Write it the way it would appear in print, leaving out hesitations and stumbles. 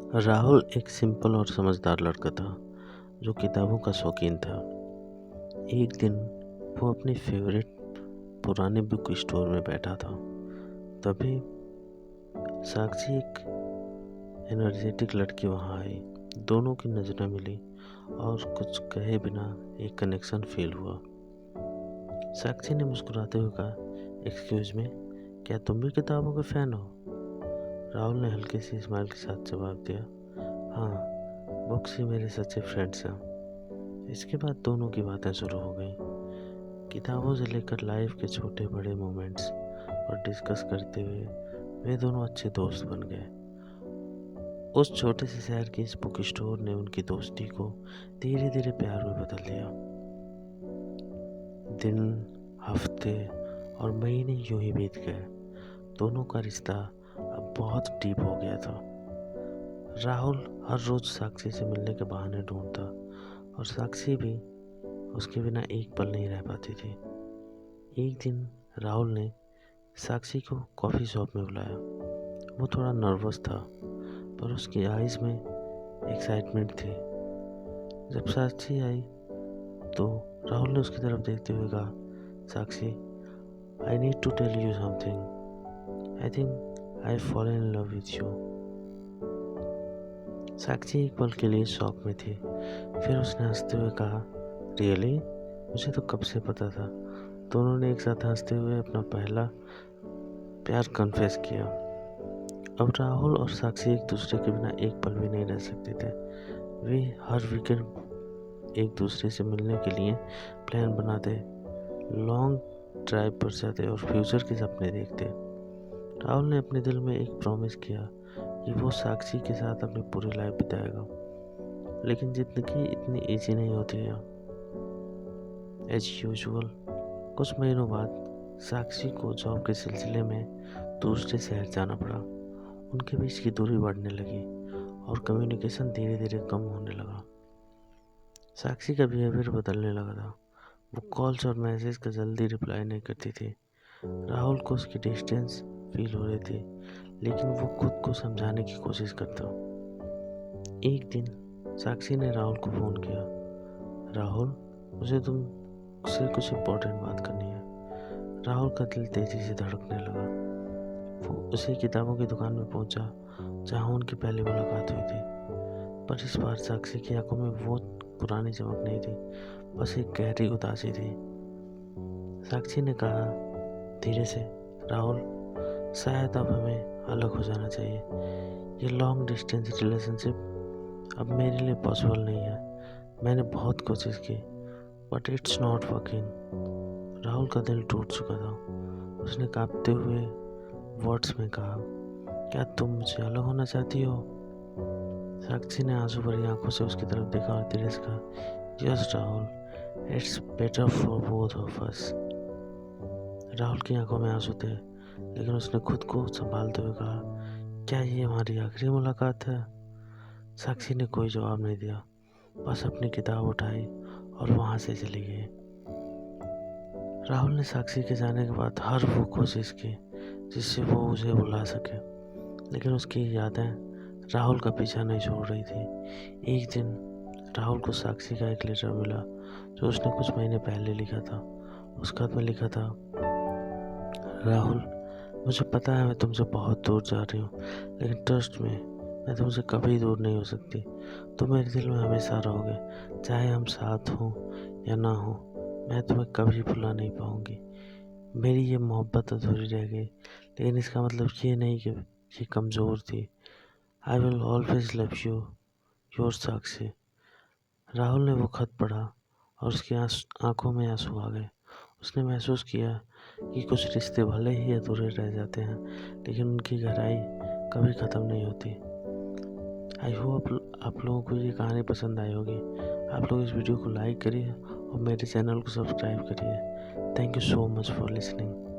राहुल एक सिंपल और समझदार लड़का था जो किताबों का शौकीन था। एक दिन वो अपनी फेवरेट पुराने बुक स्टोर में बैठा था। तभी साक्षी, एक एनर्जेटिक लड़की वहाँ आई। दोनों की नज़रें मिली और कुछ कहे बिना एक कनेक्शन फील हुआ। साक्षी ने मुस्कुराते हुए कहा, एक्सक्यूज मी, क्या तुम भी किताबों के फ़ैन हो? राहुल ने हल्की सी स्माइल के साथ जवाब दिया, हाँ, बुक्स ही मेरे सच्चे फ्रेंड्स हैं। इसके बाद दोनों की बातें शुरू हो गई। किताबों से लेकर लाइफ के छोटे बड़े मोमेंट्स और डिस्कस करते हुए वे दोनों अच्छे दोस्त बन गए। उस छोटे से शहर की इस बुक स्टोर ने उनकी दोस्ती को धीरे धीरे प्यार में बदल दिया। दिन, हफ्ते और महीने यूं ही बीत गए। दोनों का रिश्ता अब बहुत डीप हो गया था। राहुल हर रोज साक्षी से मिलने के बहाने ढूंढता और साक्षी भी उसके बिना एक पल नहीं रह पाती थी। एक दिन राहुल ने साक्षी को कॉफ़ी शॉप में बुलाया। वो थोड़ा नर्वस था पर उसकी आईज में एक्साइटमेंट थी। जब साक्षी आई तो राहुल ने उसकी तरफ देखते हुए कहा, Sakshi, I need to tell you something. I think I fallen in love with you. Sakshi एक पल के लिए शॉक में थी। फिर उसने हंसते हुए कहा, रियली? मुझे तो कब से पता था। दोनों ने एक साथ हंसते हुए अपना पहला प्यार कन्फेस किया। अब राहुल और साक्षी एक दूसरे के बिना एक पल भी नहीं रह सकते थे। वे हर वीकेंड एक दूसरे से मिलने के लिए प्लान बनाते, लॉन्ग ड्राइव पर जाते और फ्यूचर के सपने देखते। राहुल ने अपने दिल में एक प्रॉमिस किया कि वो साक्षी के साथ अपनी पूरी लाइफ बिताएगा। लेकिन जिंदगी इतनी इजी नहीं होती है। एज यूजुअल कुछ महीनों बाद साक्षी को जॉब के सिलसिले में दूसरे शहर जाना पड़ा। उनके बीच की दूरी बढ़ने लगी और कम्युनिकेशन धीरे धीरे कम होने लगा। साक्षी का बिहेवियर बदलने लगा था। वो कॉल्स और मैसेज का जल्दी रिप्लाई नहीं करती थी। राहुल को उसकी डिस्टेंस फील हो रही थी, लेकिन वो खुद को समझाने की कोशिश करता। एक दिन साक्षी ने राहुल को फ़ोन किया, राहुल, मुझे तुमसे कुछ इम्पोर्टेंट बात करनी है। राहुल का दिल तेज़ी से धड़कने लगा। वो उसी किताबों की दुकान में पहुंचा जहां उनकी पहली मुलाकात हुई थी। पर इस बार साक्षी की आंखों में वो पुरानी चमक नहीं थी, बस एक गहरी उदासी थी। साक्षी ने कहा धीरे से, राहुल, शायद अब हमें अलग हो जाना चाहिए। ये लॉन्ग डिस्टेंस रिलेशनशिप अब मेरे लिए पॉसिबल नहीं है। मैंने बहुत कोशिश की but it's not working. Rahul का दिल टूट चुका था। उसने कांपते हुए वर्ड्स में कहा, क्या तुम मुझे अलग होना चाहती हो? साक्षी ने आंसू भरी आंखों से उसकी तरफ देखा और धीरे से कहा, yes Rahul, it's better for both of us. Rahul की आंखों में आंसू थे, लेकिन उसने खुद को संभालते हुए कहा, क्या ये हमारी आखिरी मुलाकात है? साक्षी ने कोई जवाब नहीं दिया, बस अपनी किताब उठाई और वहाँ से चली गई। राहुल ने साक्षी के जाने के बाद हर वो कोशिश की जिससे वो उसे भुला सके, लेकिन उसकी यादें राहुल का पीछा नहीं छोड़ रही थी। एक दिन राहुल को साक्षी का एक लेटर मिला जो उसने कुछ महीने पहले लिखा था। उस खत में लिखा था, राहुल, मुझे पता है मैं तुमसे बहुत दूर जा रही हूँ, लेकिन ट्रस्ट में मैं तुमसे कभी दूर नहीं हो सकती। तुम मेरे दिल में हमेशा रहोगे, चाहे हम साथ हों या ना हो। मैं तुम्हें कभी भुला नहीं पाऊँगी। मेरी ये मोहब्बत अधूरी रह गई, लेकिन इसका मतलब ये नहीं कि ये कमज़ोर थी। I will always love you, your Sakshi. Rahul ने वो खत पढ़ा और उसकी आंखों में आंसू आ गए। उसने महसूस किया कि कुछ रिश्ते भले ही अधूरे रह जाते हैं, लेकिन उनकी गहराई कभी ख़त्म नहीं होती। आई होप आप लोगों को ये कहानी पसंद आई होगी। आप लोग इस वीडियो को लाइक करिए और मेरे चैनल को सब्सक्राइब करिए। Thank you so much for listening.